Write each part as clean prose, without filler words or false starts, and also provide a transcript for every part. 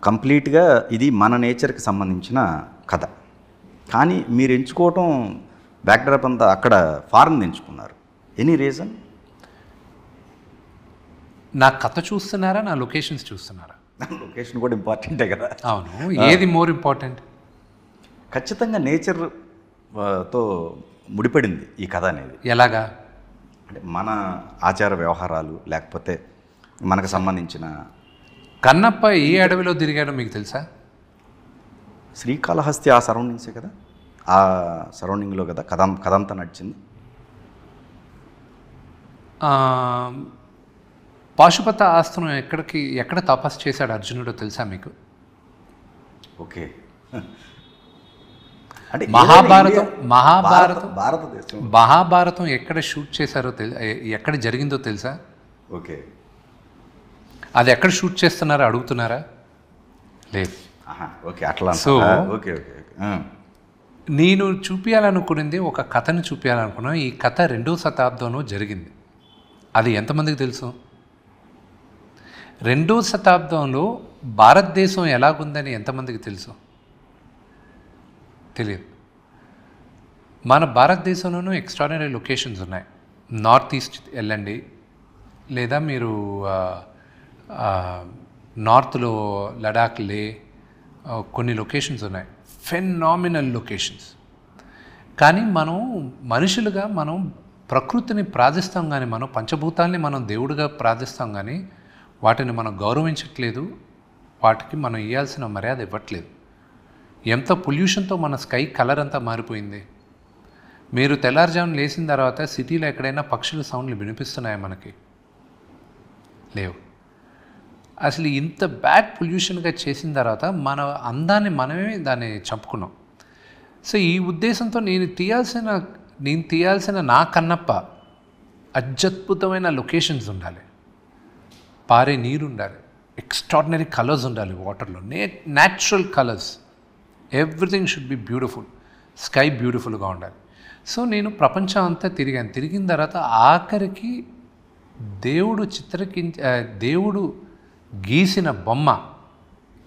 కంప్లీట్గా ఇది మన నేచర్కి సంబంధించిన కథ. కానీ మీరు ఎంచుకోవటం బ్యాక్డ్రాప్ అంతా అక్కడ ఫారెన్ ఎంచుకున్నారు. Any reason? నా కథ చూస్తున్నారా, నా లొకేషన్స్ చూస్తున్నారా? లొకేషన్ కూడా ఇంపార్టెంటే కదా. అవును, ఏది మోర్ ఇంపార్టెంట్? ఖచ్చితంగా నేచర్ తో ముడిపడింది ఈ కథ అనేది. ఎలాగా అంటే మన ఆచార వ్యవహారాలు, లేకపోతే మనకు సంబంధించిన. కన్నప్ప ఏ అడవిలో తిరిగాడో మీకు తెలుసా? శ్రీకాళహస్తి ఆ సరౌండింగ్సే కదా, ఆ సరౌండింగ్లో కదా కథంతా నడిచింది. పాశుపత ఆస్త్రం ఎక్కడ తపస్సు చేశాడు అర్జునుడో తెలుసా మీకు? ఓకే. అంటే మహాభారతం ఎక్కడ షూట్ చేశారో ఎక్కడ జరిగిందో తెలుసా? ఓకే. అది ఎక్కడ షూట్ చేస్తున్నారో అడుగుతున్నారా? లేదు. ఓకే, అట్లా. So okay okay. నేను చూపించాలనుకున్నది ఒక కథను చూపించాలనుకున్నా. ఈ కథ 2వ శతాబ్దంలో జరిగింది. అది ఎంతమందికి తెలుసు? 2వ శతాబ్దంలో భారతదేశం ఎలాగుందని ఎంతమందికి తెలుసు? తెలియదు. మన భారతదేశంలోనూ ఎక్స్ట్రాడినరీ లొకేషన్స్ ఉన్నాయి. నార్త్ ఈస్ట్ వెళ్ళండి, లేదా మీరు నార్త్లో లడాక్, లే, కొన్ని లొకేషన్స్ ఉన్నాయి, ఫెనామినల్ లొకేషన్స్. కానీ మనం మనుషులుగా మనం ప్రకృతిని ప్రార్థిస్తాం, కానీ మనం పంచభూతాల్ని మనం దేవుడిగా ప్రార్థిస్తాం, కానీ వాటిని మనం గౌరవించట్లేదు, వాటికి మనం ఇవ్వాల్సిన మర్యాద ఇవ్వట్లేదు. ఎంత పొల్యూషన్తో మన స్కై కలర్ అంతా మారిపోయింది. మీరు తెల్లారుజామున లేచిన తర్వాత సిటీలో ఎక్కడైనా పక్షుల సౌండ్లు వినిపిస్తున్నాయా మనకి? లేవు. అసలు ఇంత బ్యాడ్ పొల్యూషన్గా చేసిన తర్వాత మన అందాన్ని మనమే దాన్ని చంపుకున్నాం. సో ఈ ఉద్దేశంతో నేను తీయాల్సిన నా కన్నప్ప అత్యద్భుతమైన లొకేషన్స్ ఉండాలి, పారే నీరు ఉండాలి, ఎక్స్ట్రాడినరీ కలర్స్ ఉండాలి వాటర్లో, natural colours, everything should be beautiful, sky బ్యూటిఫుల్గా ఉండాలి. సో నేను ప్రపంచం అంతా తిరిగిన తర్వాత ఆఖరికి దేవుడు గీసిన బొమ్మ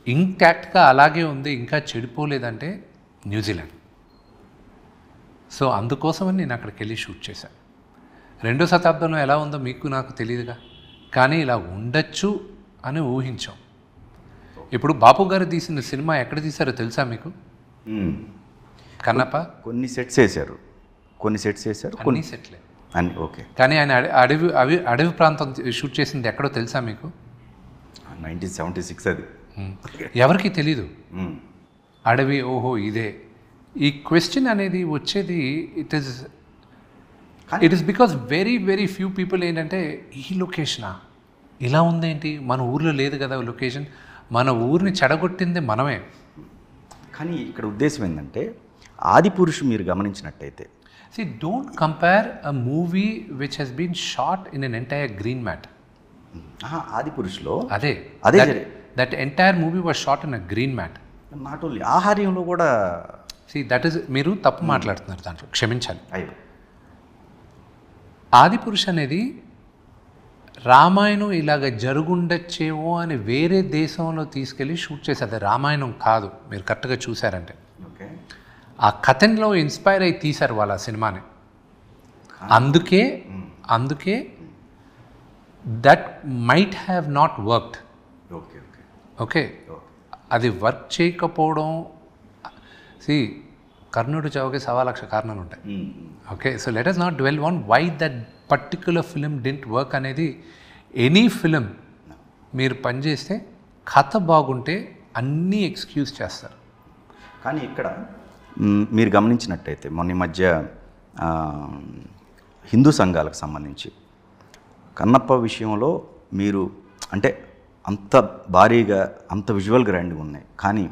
ఇంటాక్ట్గా అలాగే ఉంది, ఇంకా చెడిపోలేదంటే న్యూజిలాండ్. సో అందుకోసమని నేను అక్కడికి వెళ్ళి షూట్ చేశాను. 2వ శతాబ్దంలో ఎలా ఉందో మీకు నాకు తెలియదుగా, కానీ ఇలా ఉండొచ్చు అని ఊహించాం. ఇప్పుడు బాపు గారు తీసిన సినిమా ఎక్కడ తీశారో తెలుసా మీకు? కన్నప్ప కొన్ని సెట్స్ వేశారు, కొన్ని సెట్లే అని. ఓకే. కానీ ఆయన అడవి ప్రాంతం షూట్ చేసింది ఎక్కడో తెలుసా మీకు? 1976 అది. ఎవరికి తెలీదు అడవి. ఓహో ఇదే. ఈ క్వశ్చన్ అనేది వచ్చేది it is because very very few people ఏంటంటే, ఈ లొకేషనా ఇలా ఉందేంటి, మన ఊర్లో లేదు కదా లొకేషన్, మన ఊరిని చెడగొట్టింది మనమే. కానీ ఇక్కడ ఉద్దేశం ఏంటంటే, ఆదిపురుషు మీరు గమనించినట్టయితే, see don't compare a movie which has been shot in an entire green mat. ఆదిపురుషులో అదే that entire movie was shot in a green mat. Not only ఆహార్యంలో కూడా. see that is మీరు తప్పు మాట్లాడుతున్నారు, దాంట్లో క్షమించాలి. ఆదిపురుష్ అనేది రామాయణం ఇలాగ జరుగుండొచ్చేమో అని వేరే దేశంలో తీసుకెళ్ళి షూట్ చేసేది, రామాయణం కాదు. మీరు కరెక్ట్గా చూసారంటే ఆ కథలో ఇన్స్పైర్ అయ్యి తీశారు వాళ్ళ సినిమాని. అందుకే that might have not worked. Okay, అది వర్క్ చేయకపోవడం. కర్ణుడు చావుకి 1,00,000 కారణాలు ఉంటాయి. Okay, so let us not dwell on why that particular film didn't work అనేది. ఎనీ ఫిలిం మీరు పనిచేస్తే కథ బాగుంటే అన్నీ ఎక్స్క్యూజ్ చేస్తారు. కానీ ఇక్కడ మీరు గమనించినట్టయితే మొన్న మధ్య హిందూ సంఘాలకు సంబంధించి కన్నప్ప విషయంలో మీరు అంటే అంత భారీగా అంత విజువల్ గ్రాండ్గా ఉన్నాయి, కానీ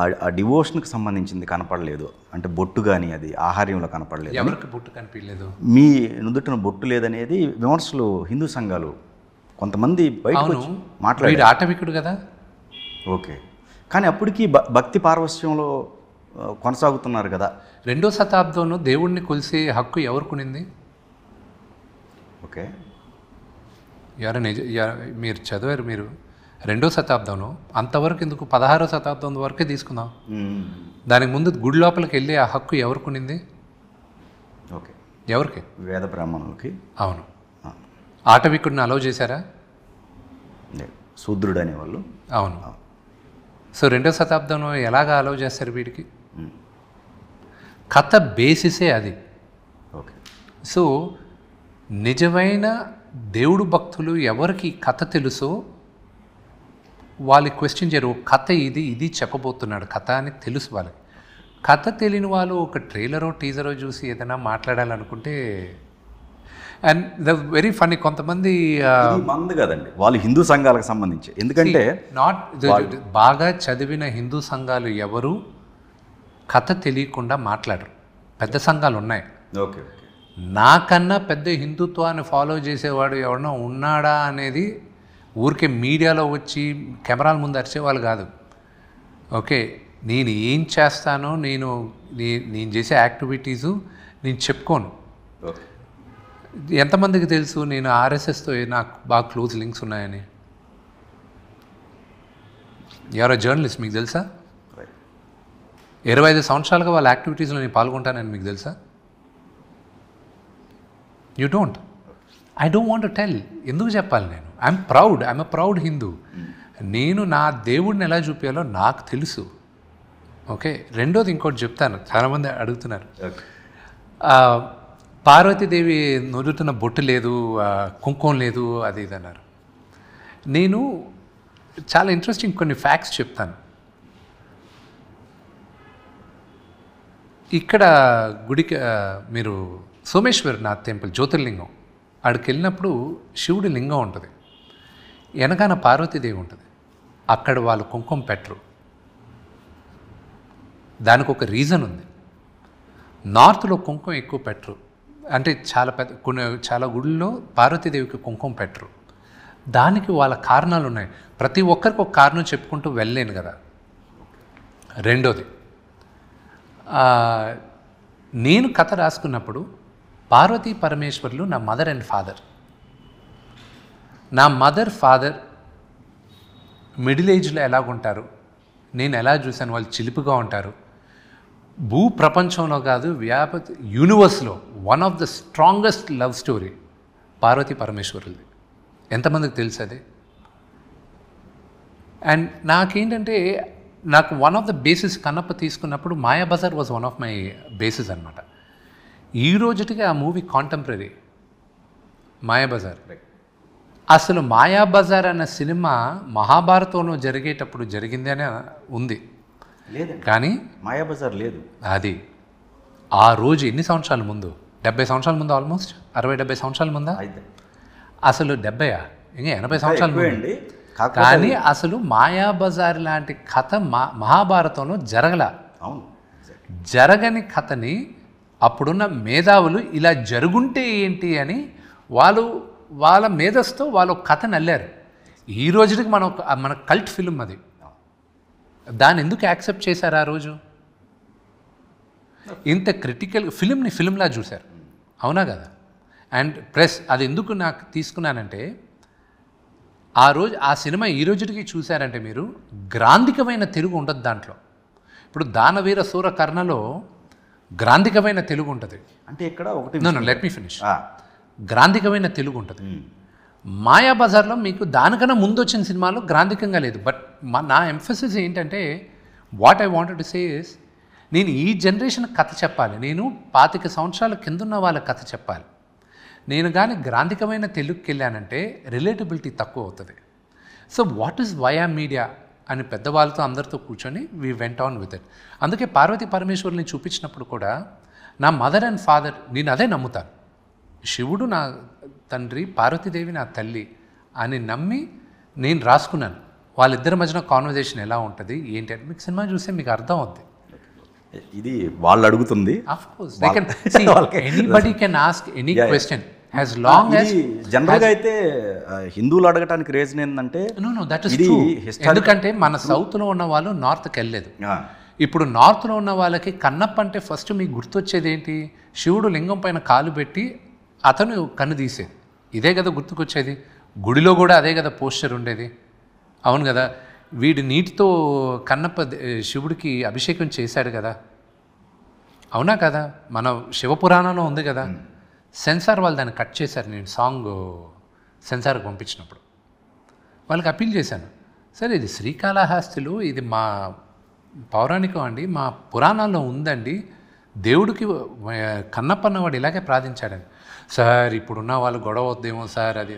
ఆ డివోషన్కి సంబంధించింది కనపడలేదు. అంటే బొట్టు కానీ అది ఆహార్యంలో కనపడలేదు. ఎవరికి బొట్టు కనిపించలేదు? మీ నుదుటిన బొట్టు లేదనేది విమర్శలు హిందూ సంఘాలు కొంతమంది బయటకు మాట్లాడారు. ఆటవికుడు కదా. ఓకే, కానీ అప్పటికి భక్తి పార్వశ్యంలో కొనసాగుతున్నారు కదా. 2వ శతాబ్దంలో దేవుణ్ణి కొలిసే హక్కు ఎవరు కొనింది? ఓకే, మీరు చదివారు, మీరు 2వ శతాబ్దంలో, అంతవరకు ఎందుకు 16వ శతాబ్దం వరకే తీసుకుందాం. దానికి ముందు గుడి లోపలికి వెళ్ళి ఆ హక్కు ఎవరికి ఉండింది? ఓకే, ఎవరికి? వేద బ్రాహ్మణులకి. అవును. ఆటవికుడిని అలౌ చేశారా? శూద్రుడు అనేవాళ్ళు. అవును. సో 2వ శతాబ్దంలో ఎలాగ అలౌ చేస్తారు వీడికి? కథ బేసిసే అది. ఓకే. సో నిజమైన దేవుడు భక్తులు ఎవరికి కథ తెలుసో వాళ్ళు క్వశ్చన్ చేయరు. కథ ఇది చెప్పబోతున్నాడు కథ అని తెలుసు వాళ్ళకి. కథ తెలియని వాళ్ళు ఒక ట్రైలరో టీజరో చూసి ఏదైనా మాట్లాడాలనుకుంటే, అండ్ ద వెరీ ఫన్నీ, కొంతమంది మంది కదండి వాళ్ళు హిందూ సంఘాలకు సంబంధించి. ఎందుకంటే బాగా చదివిన హిందూ సంఘాలు ఎవరు కథ తెలియకుండా మాట్లాడరు. పెద్ద సంఘాలు ఉన్నాయి. Okay okay. నాకన్నా పెద్ద హిందుత్వాన్ని ఫాలో చేసేవాడు ఎవడన్నా ఉన్నాడా అనేది ఊరికే మీడియాలో వచ్చి కెమెరాల ముందు అరిచేవాళ్ళు కాదు. ఓకే, నేను ఏం చేస్తానో, నేను చేసే యాక్టివిటీసు నేను చెప్పుకోను. ఎంతమందికి తెలుసు నేను ఆర్ఎస్ఎస్తో నాకు బాగా క్లోజ్ లింక్స్ ఉన్నాయని? ఎవరో జర్నలిస్ట్ మీకు తెలుసా? 25 సంవత్సరాలుగా వాళ్ళ యాక్టివిటీస్లో నేను పాల్గొంటానని మీకు తెలుసా? You don't. I don't want to tell. ఎందుకు చెప్పాలి నేను? I'm a proud Hindu. నేను నా దేవుడిని ఎలా చూపించాలో నాకు తెలుసు. ఓకే. రెండోది ఇంకోటి చెప్తాను, చాలామంది అడుగుతున్నారు. పార్వతీదేవి నుదుటిన బొట్టు లేదు, కుంకుమ లేదు, అది ఇది అన్నారు. నేను చాలా ఇంట్రెస్టింగ్ కొన్ని ఫ్యాక్ట్స్ చెప్తాను. ఇక్కడ గుడికి మీరు సోమేశ్వరనాథ్ టెంపుల్ జ్యోతిర్లింగం అక్కడికి వెళ్ళినప్పుడు శివుడి లింగం ఉంటుంది, వెనకాన పార్వతీదేవి ఉంటుంది. అక్కడ వాళ్ళు కుంకుమ పెట్టరు. దానికి ఒక రీజన్ ఉంది. నార్త్లో కుంకుమ ఎక్కువ పెట్టరు. అంటే చాలా గుళ్ళలో పార్వతీదేవికి కుంకుమ పెట్టరు. దానికి వాళ్ళ కారణాలు ఉన్నాయి. ప్రతి ఒక్కరికి ఒక కారణం చెప్పుకుంటూ వెళ్ళలేను కదా. రెండోది, నేను కథ రాసుకున్నప్పుడు పార్వతీ పరమేశ్వర్లు నా మదర్ అండ్ ఫాదర్. నా మదర్ ఫాదర్ మిడిల్ ఏజ్లో ఎలాగుంటారు, నేను ఎలా చూశాను, వాళ్ళు చిలిపిగా ఉంటారు. భూ ప్రపంచంలో కాదు, యూనివర్స్లో one of the strongest love story Parvati పరమేశ్వరులది. ఎంతమందికి తెలుసు అది? అండ్ నాకేంటంటే, నాకు one of the basis Kannappa తీసుకున్నప్పుడు Mayabazar was one of my basis అనమాట. ఈ రోజుటికి ఆ మూవీ కాంటెంపరీ మాయాబజార్. అసలు మాయాబజార్ అన్న సినిమా మహాభారతంలో జరిగేటప్పుడు జరిగింది అని ఉంది, కానీ మాయాబజార్ లేదు. అది ఆ రోజు ఎన్ని సంవత్సరాల ముందు? 70 సంవత్సరాల ముందు, ఆల్మోస్ట్ 60-70 సంవత్సరాల ముందా? అసలు 70 ఇంకా 80 సంవత్సరాల ముందు. కానీ అసలు మాయాబజార్ లాంటి కథ మహాభారతంలో జరగని కథని అప్పుడున్న మేధావులు ఇలా జరుగుంటే ఏంటి అని వాళ్ళ మేధస్తో వాళ్ళు కథను అల్లారు. ఈ రోజుకి మన కల్ట్ ఫిల్మ్ అది. దాన్ని ఎందుకు యాక్సెప్ట్ చేశారు ఆ రోజు? ఇంత క్రిటికల్ ఫిలింని ఫిలింలా చూశారు, అవునా కదా? అండ్ ప్రెస్ అది ఎందుకు నాకు తీసుకున్నానంటే, ఆ రోజు ఆ సినిమా ఈ రోజుకి చూశారంటే మీరు, గ్రాంధికమైన తెలుగు ఉండదు దాంట్లో. ఇప్పుడు దానవీర సూర కర్ణలో గ్రాంధికమైన తెలుగు ఉంటుంది. అంటే ఇక్కడ ఒకటి లెట్ మీ ఫినిష్. గ్రాంధికమైన తెలుగు ఉంటుంది. మాయాబజార్లో మీకు దానికన్నా ముందు వచ్చిన సినిమాలో గ్రాంధికంగా లేదు. బట్ నా ఎంఫసిస్ ఏంటంటే, what I wanted to say is, నేను ఈ జనరేషన్ కథ చెప్పాలి, నేను 25 సంవత్సరాల కిందున్న వాళ్ళ కథ చెప్పాలి. నేను కానీ గ్రాంధికమైన తెలుగుకి వెళ్ళానంటే రిలేటబిలిటీ తక్కువ అవుతుంది. So what is via media అని పెద్దవాళ్ళతో అందరితో కూర్చొని we went on with it. అందుకే పార్వతీ పరమేశ్వరుని చూపించినప్పుడు కూడా నా మదర్ అండ్ ఫాదర్, నేను అదే నమ్ముతాను. శివుడు నా తండ్రి, పార్వతీదేవి నా తల్లి అని నమ్మి నేను రాసుకున్నాను. వాళ్ళిద్దరి మధ్యన కాన్వర్జేషన్ ఎలా ఉంటుంది ఏంటి అని మీకు సినిమా చూస్తే మీకు అర్థం అవుద్ది. ఇది వాళ్ళు అడుగుతుంది. Of course they can see, anybody can ask any question as long as. జనరల్గా అయితే హిందువులు అడగటానికి రీజన్ ఏంటంటే, నో దట్ ఇస్ ట్రూ. ఎందుకంటే మన సౌత్లో ఉన్న వాళ్ళు నార్త్కి వెళ్ళలేదు. ఇప్పుడు నార్త్లో ఉన్న వాళ్ళకి కన్నప్ప అంటే ఫస్ట్ మీకు గుర్తొచ్చేది ఏంటి? శివుడు లింగం పైన కాలు పెట్టి అతను కన్ను తీసేది, ఇదే కదా గుర్తుకొచ్చేది. గుడిలో కూడా అదే కదా పోస్చర్ ఉండేది. అవును కదా, వీడి నీటితో కన్నప్ప శివుడికి అభిషేకం చేశాడు కదా, అవునా కదా, మన శివపురాణంలో ఉంది కదా. సెన్సార్ వాళ్ళు దాన్ని కట్ చేశారు, నేను సాంగ్ సెన్సార్కి పంపించినప్పుడు వాళ్ళకి అప్పీల్ చేశాను. సరే ఇది శ్రీకాళహస్తిలో ఇది మా పౌరాణికం అండి, మా పురాణాల్లో ఉందండి, దేవుడికి కన్నప్ప అన్నవాడు ఇలాగే ప్రార్థించాడని. సార్ ఇప్పుడున్న వాళ్ళు గొడవ వద్దేమో సార్, అది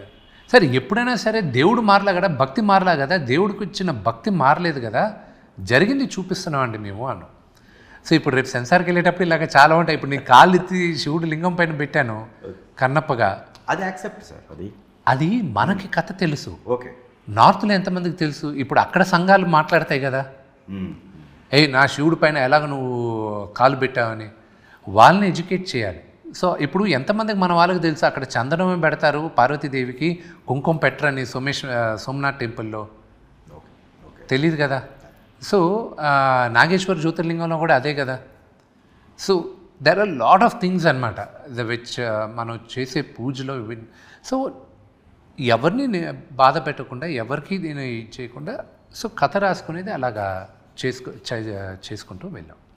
సరే ఎప్పుడైనా సరే దేవుడు మారలా కదా, భక్తి మారలా కదా, దేవుడికి ఇచ్చిన భక్తి మారలేదు కదా, జరిగింది చూపిస్తున్నామండి మేము అన్నాం. సో ఇప్పుడు రేపు సెన్సార్కి వెళ్ళేటప్పుడు ఇలాగ చాలా ఉంటాయి. ఇప్పుడు నేను కాళ్ళు ఎత్తి శివుడు లింగం పైన పెట్టాను కన్నప్పగా, అది యాక్సెప్ట్ సార్, అది మనకి కథ తెలుసు. ఓకే, నార్త్లో ఎంతమందికి తెలుసు? ఇప్పుడు అక్కడ సంఘాలు మాట్లాడతాయి కదా, నా శివుడి పైన ఎలాగ నువ్వు కాలు పెట్టావని, వాళ్ళని ఎడ్యుకేట్ చేయాలి. సో ఇప్పుడు ఎంతమందికి మన వాళ్ళకి తెలుసు, అక్కడ చందనమే పెడతారు పార్వతీదేవికి, కుంకుమ పెట్టరని సోమనాథ్ టెంపుల్లో, తెలియదు కదా. సో నాగేశ్వర జ్యోతిర్లింగంలో కూడా అదే కదా. So there are lot of things అనమాట విచ్ మనం చేసే పూజలో. సో ఎవరిని బాధ పెట్టకుండా, ఎవరికి దీన్ని చేయకుండా, సో కథ రాసుకునేది అలాగా చేసుకుంటూ వెళ్ళాం.